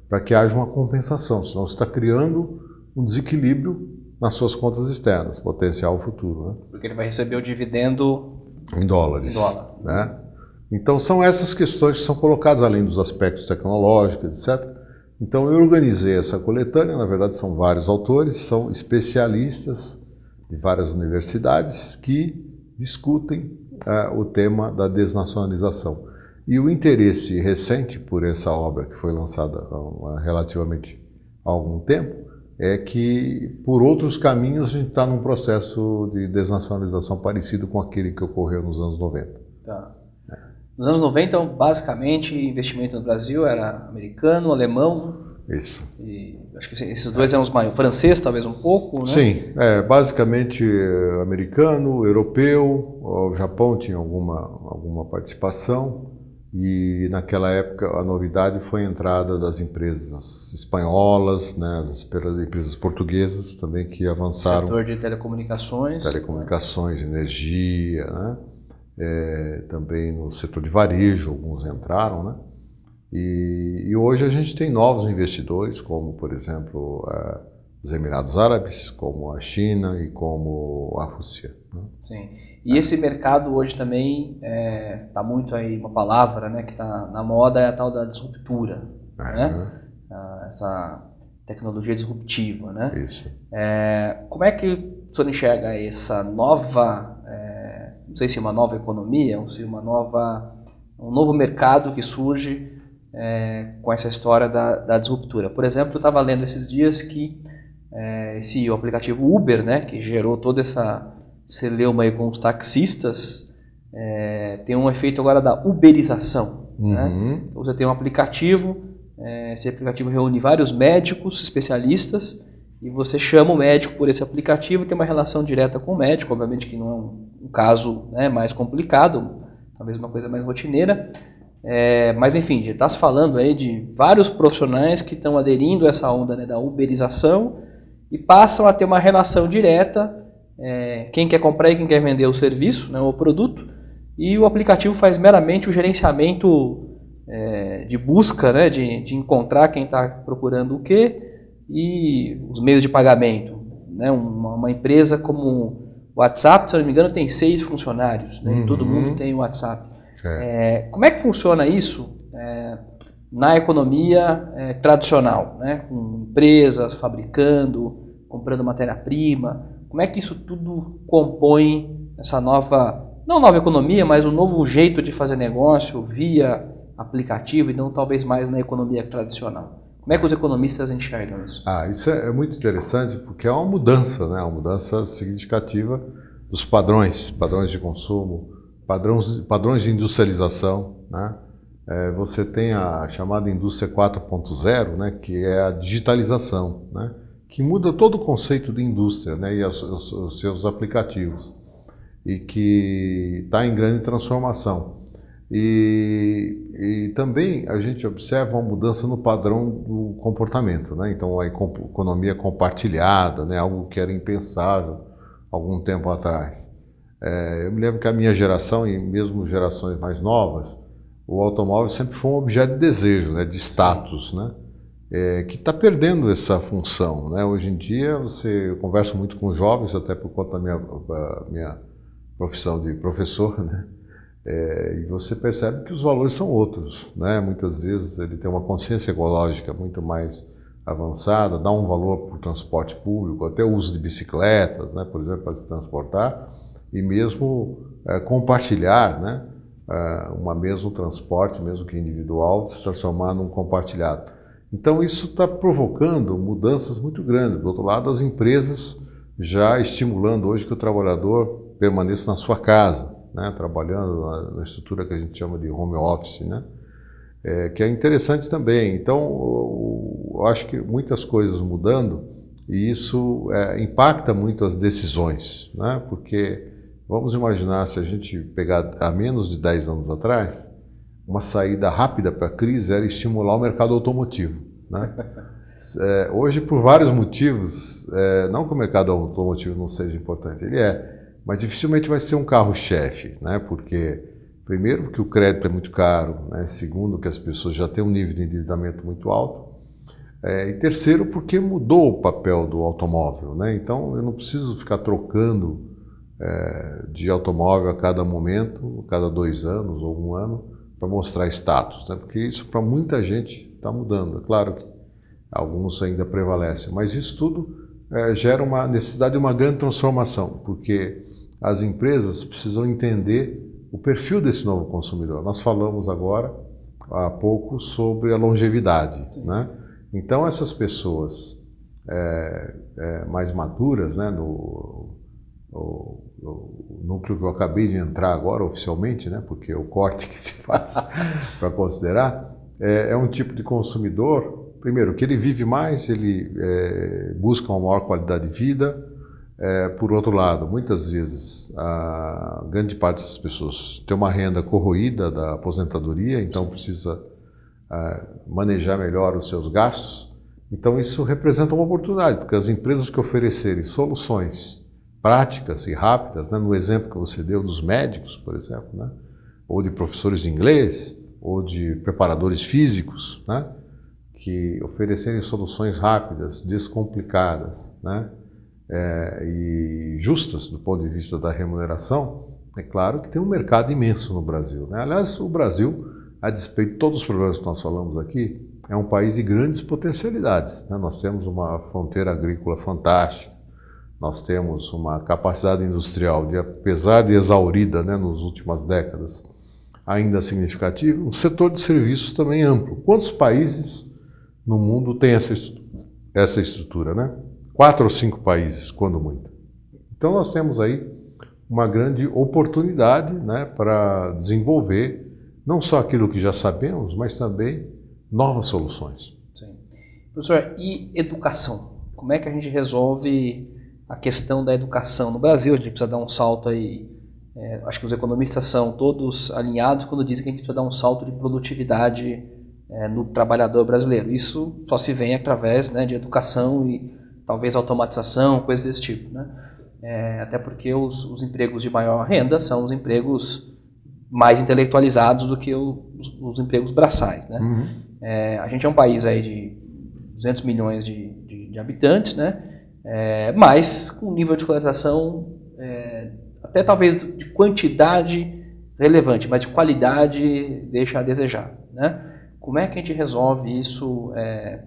Speaker 2: Para que haja uma compensação, senão você está criando um desequilíbrio nas suas contas externas, potencial futuro, né?
Speaker 1: Porque ele vai receber o dividendo
Speaker 2: em dólares, né? Então, são essas questões que são colocadas, além dos aspectos tecnológicos, etc. Então, eu organizei essa coletânea, na verdade são vários autores, são especialistas de várias universidades que discutem o tema da desnacionalização. E o interesse recente por essa obra, que foi lançada há relativamente algum tempo, é que, por outros caminhos, a gente está num processo de desnacionalização parecido com aquele que ocorreu nos anos 90.
Speaker 1: Tá. Nos anos 90, basicamente, investimento no Brasil era americano, alemão.
Speaker 2: Isso.
Speaker 1: E acho que esses dois eram os maiores. Francês, talvez um pouco, né?
Speaker 2: Sim, basicamente americano, europeu. O Japão tinha alguma participação. E naquela época a novidade foi a entrada das empresas espanholas, né, das empresas portuguesas também que avançaram.
Speaker 1: Setor de telecomunicações.
Speaker 2: Telecomunicações, energia, né? Também no setor de varejo, alguns entraram, né? E hoje a gente tem novos investidores, como, por exemplo, os Emirados Árabes, como a China e como a Rússia, né?
Speaker 1: Sim. E esse mercado hoje também está muito aí, uma palavra, né, que está na moda, é a tal da disruptura, né? Essa tecnologia disruptiva, né?
Speaker 2: Isso.
Speaker 1: Como é que o senhor enxerga essa nova, não sei se é uma nova economia, ou se um novo mercado que surge com essa história da disruptura? Por exemplo, eu estava lendo esses dias que o aplicativo Uber, né, que gerou toda essa celeuma aí com os taxistas, tem um efeito agora da uberização.
Speaker 2: Uhum.
Speaker 1: Né? Então, você tem um aplicativo, esse aplicativo reúne vários médicos, especialistas, e você chama o médico por esse aplicativo, tem uma relação direta com o médico, obviamente que não é um caso, né, mais complicado, talvez uma coisa mais rotineira, mas enfim, está se falando aí de vários profissionais que estão aderindo a essa onda, né, da uberização e passam a ter uma relação direta quem quer comprar e quem quer vender o serviço, né, o produto, e o aplicativo faz meramente o gerenciamento de busca, né, de encontrar quem está procurando o quê e os meios de pagamento. Né, uma empresa como o WhatsApp, se eu não me engano, tem 6 funcionários, né, todo mundo tem o WhatsApp. Como é que funciona isso na economia tradicional, né, com empresas fabricando, comprando matéria-prima? Como é que isso tudo compõe essa não nova economia, mas um novo jeito de fazer negócio via aplicativo e não talvez mais na economia tradicional? Como é que os economistas enxergam isso?
Speaker 2: Isso é muito interessante porque é uma mudança, né? Uma mudança significativa dos padrões de consumo, padrões de industrialização, né? Você tem a chamada indústria 4.0, né? Que é a digitalização, né? Que muda todo o conceito de indústria, né? E os seus aplicativos, e que está em grande transformação. E também a gente observa uma mudança no padrão do comportamento, né? Então a economia compartilhada, né? Algo que era impensável algum tempo atrás. Eu me lembro que a minha geração e mesmo gerações mais novas, o automóvel sempre foi um objeto de desejo, né? De status, né? Que está perdendo essa função, né? Hoje em dia eu converso muito com jovens, até por conta da minha profissão de professor, né? E você percebe que os valores são outros, né? Muitas vezes ele tem uma consciência ecológica muito mais avançada, dá um valor para o transporte público, até o uso de bicicletas, né? Por exemplo, para se transportar, e mesmo compartilhar, né? Um mesmo transporte, mesmo que individual, se transformar num compartilhado. Então isso está provocando mudanças muito grandes. Do outro lado, as empresas já estimulando hoje que o trabalhador permaneça na sua casa, né, trabalhando na estrutura que a gente chama de home office, né, que é interessante também. Então, eu acho que muitas coisas mudando e isso impacta muito as decisões, né, porque vamos imaginar se a gente pegar há menos de 10 anos atrás, uma saída rápida para a crise era estimular o mercado automotivo, né? Hoje, por vários motivos, não que o mercado automotivo não seja importante, ele mas dificilmente vai ser um carro-chefe, né? Porque, primeiro, porque o crédito é muito caro, né? Segundo, que as pessoas já têm um nível de endividamento muito alto, e terceiro, porque mudou o papel do automóvel, né? Então, eu não preciso ficar trocando de automóvel a cada momento, a cada 2 anos ou 1 ano, para mostrar status, né? Porque isso para muita gente está mudando. É claro que alguns ainda prevalecem, mas isso tudo gera uma necessidade de uma grande transformação, porque as empresas precisam entender o perfil desse novo consumidor. Nós falamos agora, há pouco, sobre a longevidade, né? Então essas pessoas mais maduras, né, no núcleo que eu acabei de entrar agora oficialmente, né, porque é o corte que se faz para considerar, é um tipo de consumidor, primeiro, que ele vive mais, ele busca uma maior qualidade de vida. Por outro lado, muitas vezes a grande parte dessas pessoas tem uma renda corroída da aposentadoria, então precisa manejar melhor os seus gastos. Então isso representa uma oportunidade, porque as empresas que oferecerem soluções práticas e rápidas, né, no exemplo que você deu dos médicos, por exemplo, né, ou de professores de inglês, ou de preparadores físicos, né, que oferecerem soluções rápidas, descomplicadas, né, e justas do ponto de vista da remuneração, é claro que tem um mercado imenso no Brasil, né? Aliás, o Brasil, a despeito de todos os problemas que nós falamos aqui, é um país de grandes potencialidades, né? Nós temos uma fronteira agrícola fantástica, nós temos uma capacidade industrial, apesar de exaurida, né, nas últimas décadas, ainda significativa, um setor de serviços também amplo. Quantos países no mundo têm essa estrutura, né? 4 ou 5 países, quando muito. Então nós temos aí uma grande oportunidade, né, para desenvolver não só aquilo que já sabemos, mas também novas soluções.
Speaker 1: Sim. Professor, e educação? Como é que a gente resolve a questão da educação no Brasil? A gente precisa dar um salto aí. Acho que os economistas são todos alinhados quando dizem que a gente precisa dar um salto de produtividade no trabalhador brasileiro. Isso só se vem através, né, de educação e talvez automatização, coisas desse tipo, né? Até porque os empregos de maior renda são os empregos mais intelectualizados do que os empregos braçais, né? A gente é um país aí de 200 milhões de habitantes, né? Mas com nível de escolarização até talvez de quantidade relevante, mas de qualidade deixa a desejar, né? Como é que a gente resolve isso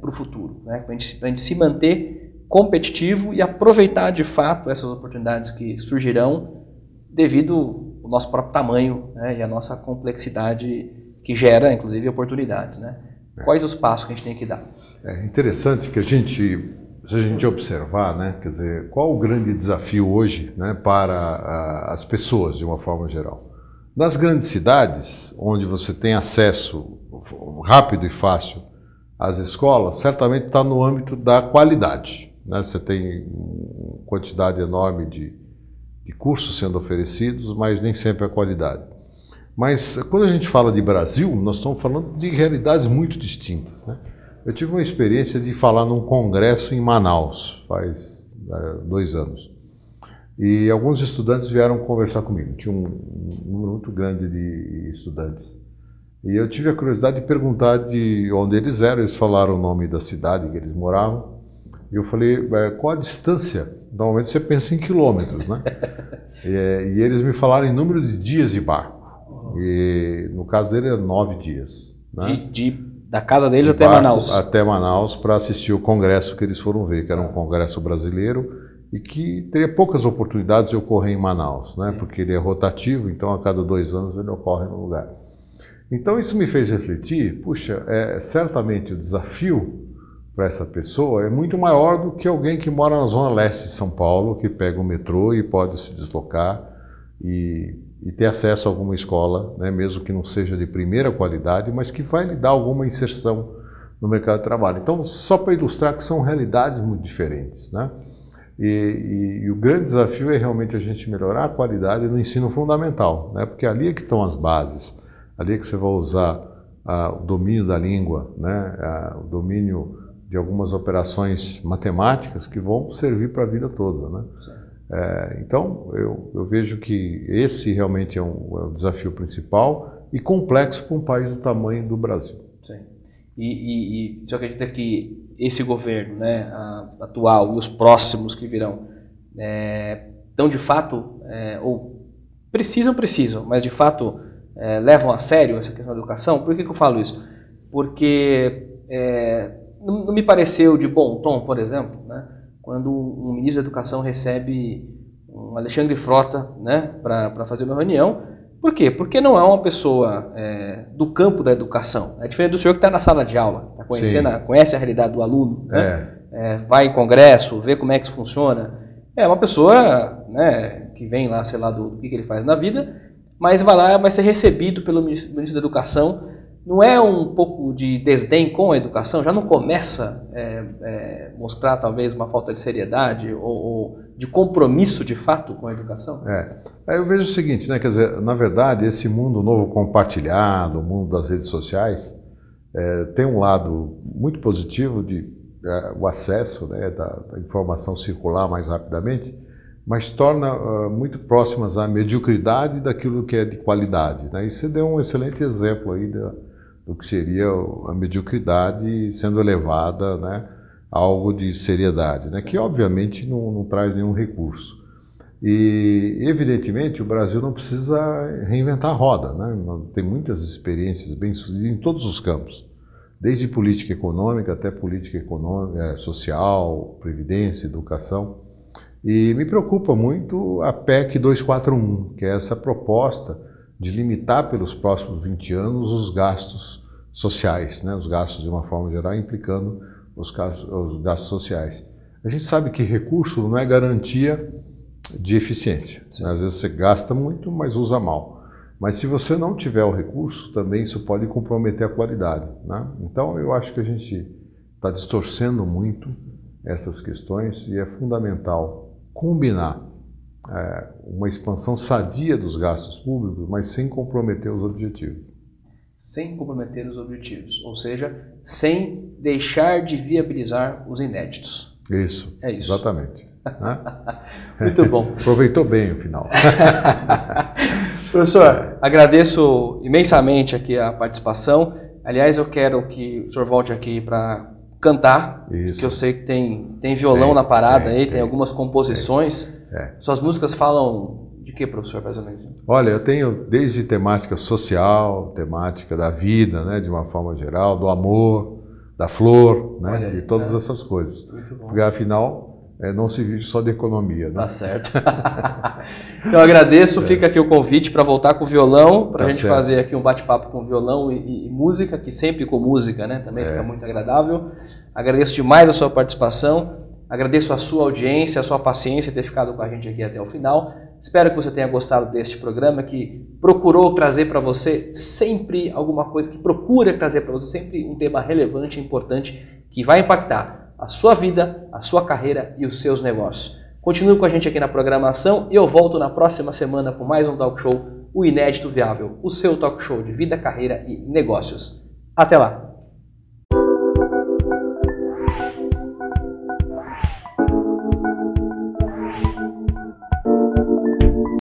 Speaker 1: para o futuro, né? Para a gente se manter competitivo e aproveitar de fato essas oportunidades que surgirão devido ao nosso próprio tamanho, né? E a nossa complexidade que gera, inclusive, oportunidades, né? Quais os passos que a gente tem que dar?
Speaker 2: É interessante que se a gente observar, né, quer dizer, qual o grande desafio hoje, né, para as pessoas de uma forma geral? Nas grandes cidades, onde você tem acesso rápido e fácil às escolas, certamente está no âmbito da qualidade, né? Você tem uma quantidade enorme de cursos sendo oferecidos, mas nem sempre a qualidade. Mas quando a gente fala de Brasil, nós estamos falando de realidades muito distintas, né? Eu tive uma experiência de falar num congresso em Manaus, faz 2 anos. E alguns estudantes vieram conversar comigo. Tinha um número muito grande de estudantes. E eu tive a curiosidade de perguntar de onde eles eram. Eles falaram o nome da cidade que eles moravam. E eu falei, qual a distância? Normalmente você pensa em quilômetros, né? E eles me falaram em número de dias de barco. E no caso dele é 9 dias. Né?
Speaker 1: Da casa deles até Manaus.
Speaker 2: Até Manaus para assistir o congresso que eles foram ver, que era um congresso brasileiro e que teria poucas oportunidades de ocorrer em Manaus, né? Porque ele é rotativo, então a cada 2 anos ele ocorre no lugar. Então isso me fez refletir, puxa, certamente o desafio para essa pessoa é muito maior do que alguém que mora na zona leste de São Paulo, que pega o metrô e pode se deslocar e ter acesso a alguma escola, né, mesmo que não seja de primeira qualidade, mas que vai lhe dar alguma inserção no mercado de trabalho. Então, só para ilustrar que são realidades muito diferentes, né? E o grande desafio é realmente a gente melhorar a qualidade no ensino fundamental, né? Porque ali é que estão as bases, ali é que você vai usar o domínio da língua, né? O domínio de algumas operações matemáticas que vão servir para a vida toda, né? Então, eu vejo que esse realmente é um desafio principal e complexo para um país do tamanho do Brasil.
Speaker 1: Sim. E você acredita que esse governo, né, atual e os próximos que virão, estão de fato, ou precisam, mas de fato levam a sério essa questão da educação? Por que eu falo isso? Porque não me pareceu de bom tom, por exemplo, né, quando um ministro da Educação recebe um Alexandre Frota, né, para fazer uma reunião. Por quê? Porque não é uma pessoa do campo da educação. É diferente do senhor que está na sala de aula, tá conhece a realidade do aluno, né? Vai em congresso, vê como é que isso funciona. É uma pessoa, né, que vem lá, sei lá, do que ele faz na vida, mas vai lá, vai ser recebido pelo ministro da Educação. Não é um pouco de desdém com a educação? Já não começa a mostrar talvez uma falta de seriedade ou de compromisso de fato com a educação?
Speaker 2: Eu vejo o seguinte, né? Quer dizer, na verdade, esse mundo novo compartilhado, o mundo das redes sociais, tem um lado muito positivo de o acesso, né, da informação circular mais rapidamente, mas torna muito próximas à mediocridade daquilo que é de qualidade, né? E você deu um excelente exemplo aí do que seria a mediocridade sendo elevada, né, a algo de seriedade, né, que obviamente não traz nenhum recurso. E evidentemente o Brasil não precisa reinventar a roda, né? Tem muitas experiências bem-sucedidas em todos os campos, desde política econômica até política social, previdência, educação. E me preocupa muito a PEC 241, que é essa proposta de limitar pelos próximos 20 anos os gastos sociais, né? Os gastos de uma forma geral, implicando os gastos sociais. A gente sabe que recurso não é garantia de eficiência. Sim. Às vezes você gasta muito, mas usa mal. Mas se você não tiver o recurso, também isso pode comprometer a qualidade, né? Então eu acho que a gente está distorcendo muito essas questões e é fundamental combinar uma expansão sadia dos gastos públicos, mas sem comprometer os objetivos.
Speaker 1: Sem comprometer os objetivos, ou seja, sem deixar de viabilizar os inéditos.
Speaker 2: Isso,
Speaker 1: é isso.
Speaker 2: Exatamente. Né?
Speaker 1: Muito bom.
Speaker 2: Aproveitou bem o final.
Speaker 1: Professor, agradeço imensamente aqui a participação. Aliás, eu quero que o senhor volte aqui para cantar,
Speaker 2: Isso.
Speaker 1: que eu sei que tem violão na parada aí, tem algumas composições. Suas músicas falam de que, professor, mais ou menos?
Speaker 2: Olha, eu tenho desde temática social, temática da vida, né, de uma forma geral, do amor, da flor, né, de todas essas coisas.
Speaker 1: Muito bom.
Speaker 2: Porque afinal, não se vive só de economia. Né?
Speaker 1: Tá certo. Então eu agradeço, fica aqui o convite para voltar com o violão, para a gente fazer aqui um bate-papo com violão e música, que sempre com música, né, também fica muito agradável. Agradeço demais a sua participação, agradeço a sua audiência, a sua paciência ter ficado com a gente aqui até o final. Espero que você tenha gostado deste programa, que procurou trazer para você sempre alguma coisa, que procura trazer para você sempre um tema relevante, importante, que vai impactar a sua vida, a sua carreira e os seus negócios. Continue com a gente aqui na programação e eu volto na próxima semana com mais um talk show, o Inédito Viável, o seu talk show de vida, carreira e negócios. Até lá!